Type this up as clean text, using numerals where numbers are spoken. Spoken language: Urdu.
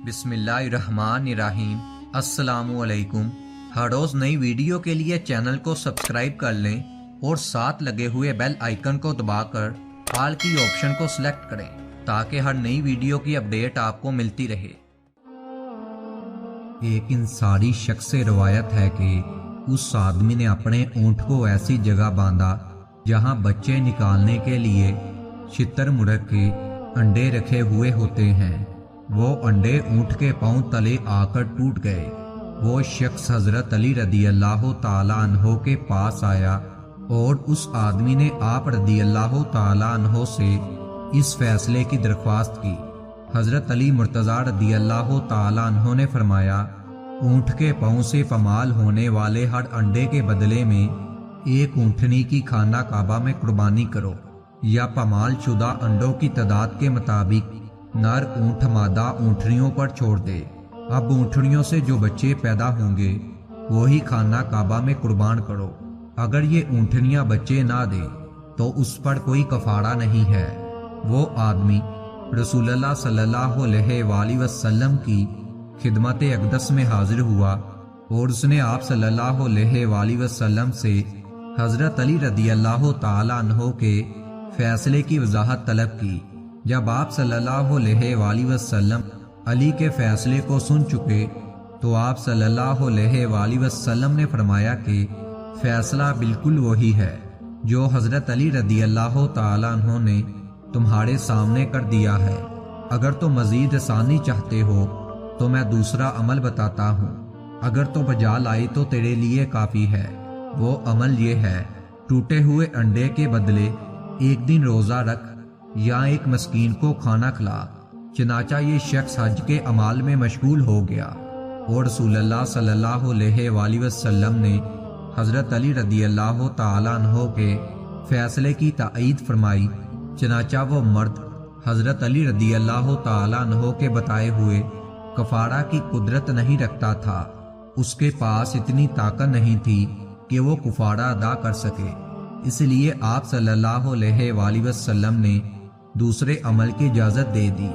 بسم اللہ الرحمن الرحیم۔ السلام علیکم۔ ہر روز نئی ویڈیو کے لیے چینل کو سبسکرائب کر لیں اور ساتھ لگے ہوئے بیل آئیکن کو دبا کر آل کی آپشن کو سلیکٹ کریں تاکہ ہر نئی ویڈیو کی اپڈیٹ آپ کو ملتی رہے۔ ایک انصاری شخص سے روایت ہے کہ اس آدمی نے اپنے اونٹ کو ایسی جگہ باندھا جہاں بچے نکالنے کے لیے شتر مرغ کے انڈے رکھے ہوئے ہوتے ہیں۔ وہ انڈے اونٹ کے پاؤں تلے آ کر ٹوٹ گئے۔ وہ شخص حضرت علی رضی اللہ تعالیٰ عنہ کے پاس آیا اور اس آدمی نے آپ رضی اللہ تعالیٰ عنہ سے اس فیصلے کی درخواست کی۔ حضرت علی مرتضیٰ رضی اللہ تعالیٰ عنہ نے فرمایا، اونٹ کے پاؤں سے پامال ہونے والے ہر انڈے کے بدلے میں ایک اونٹنی کی خانہ کعبہ میں قربانی کرو، یا پامال شدہ انڈوں کی تعداد کے مطابق نر اونٹ مادہ اونٹنیوں پر چھوڑ دے۔ اب اونٹنیوں سے جو بچے پیدا ہوں گے وہی خانہ کعبہ میں قربان کرو۔ اگر یہ اونٹنیاں بچے نہ دیں تو اس پر کوئی کفارہ نہیں ہے۔ وہ آدمی رسول اللہ صلی اللہ علیہ وآلہ وسلم کی خدمت اقدس میں حاضر ہوا اور اس نے آپ صلی اللہ علیہ وآلہ وسلم سے حضرت علی رضی اللہ تعالیٰ عنہ کے فیصلے کی وضاحت طلب کی۔ جب آپ صلی اللہ علیہ وآلہ وسلم علی کے فیصلے کو سن چکے تو آپ صلی اللہ علیہ وآلہ وسلم نے فرمایا کہ فیصلہ بالکل وہی ہے جو حضرت علی رضی اللہ تعالیٰ عنہ نے تمہارے سامنے کر دیا ہے۔ اگر تو مزید آسانی چاہتے ہو تو میں دوسرا عمل بتاتا ہوں، اگر تو بجا لائی تو تیرے لیے کافی ہے۔ وہ عمل یہ ہے، ٹوٹے ہوئے انڈے کے بدلے ایک دن روزہ رکھ یا ایک مسکین کو کھانا کھلا۔ چنانچہ یہ شخص حج کے اعمال میں مشغول ہو گیا اور رسول اللہ صلی اللہ علیہ وآلہ وسلم نے حضرت علی رضی اللہ تعالیٰ عنہ کے فیصلے کی تائید فرمائی۔ چنانچہ وہ مرد حضرت علی رضی اللہ تعالیٰ عنہ کے بتائے ہوئے کفارہ کی قدرت نہیں رکھتا تھا۔ اس کے پاس اتنی طاقت نہیں تھی کہ وہ کفارہ ادا کر سکے، اس لیے آپ صلی اللہ علیہ وآلہ وسلم نے دوسرے عمل کی اجازت دے دی۔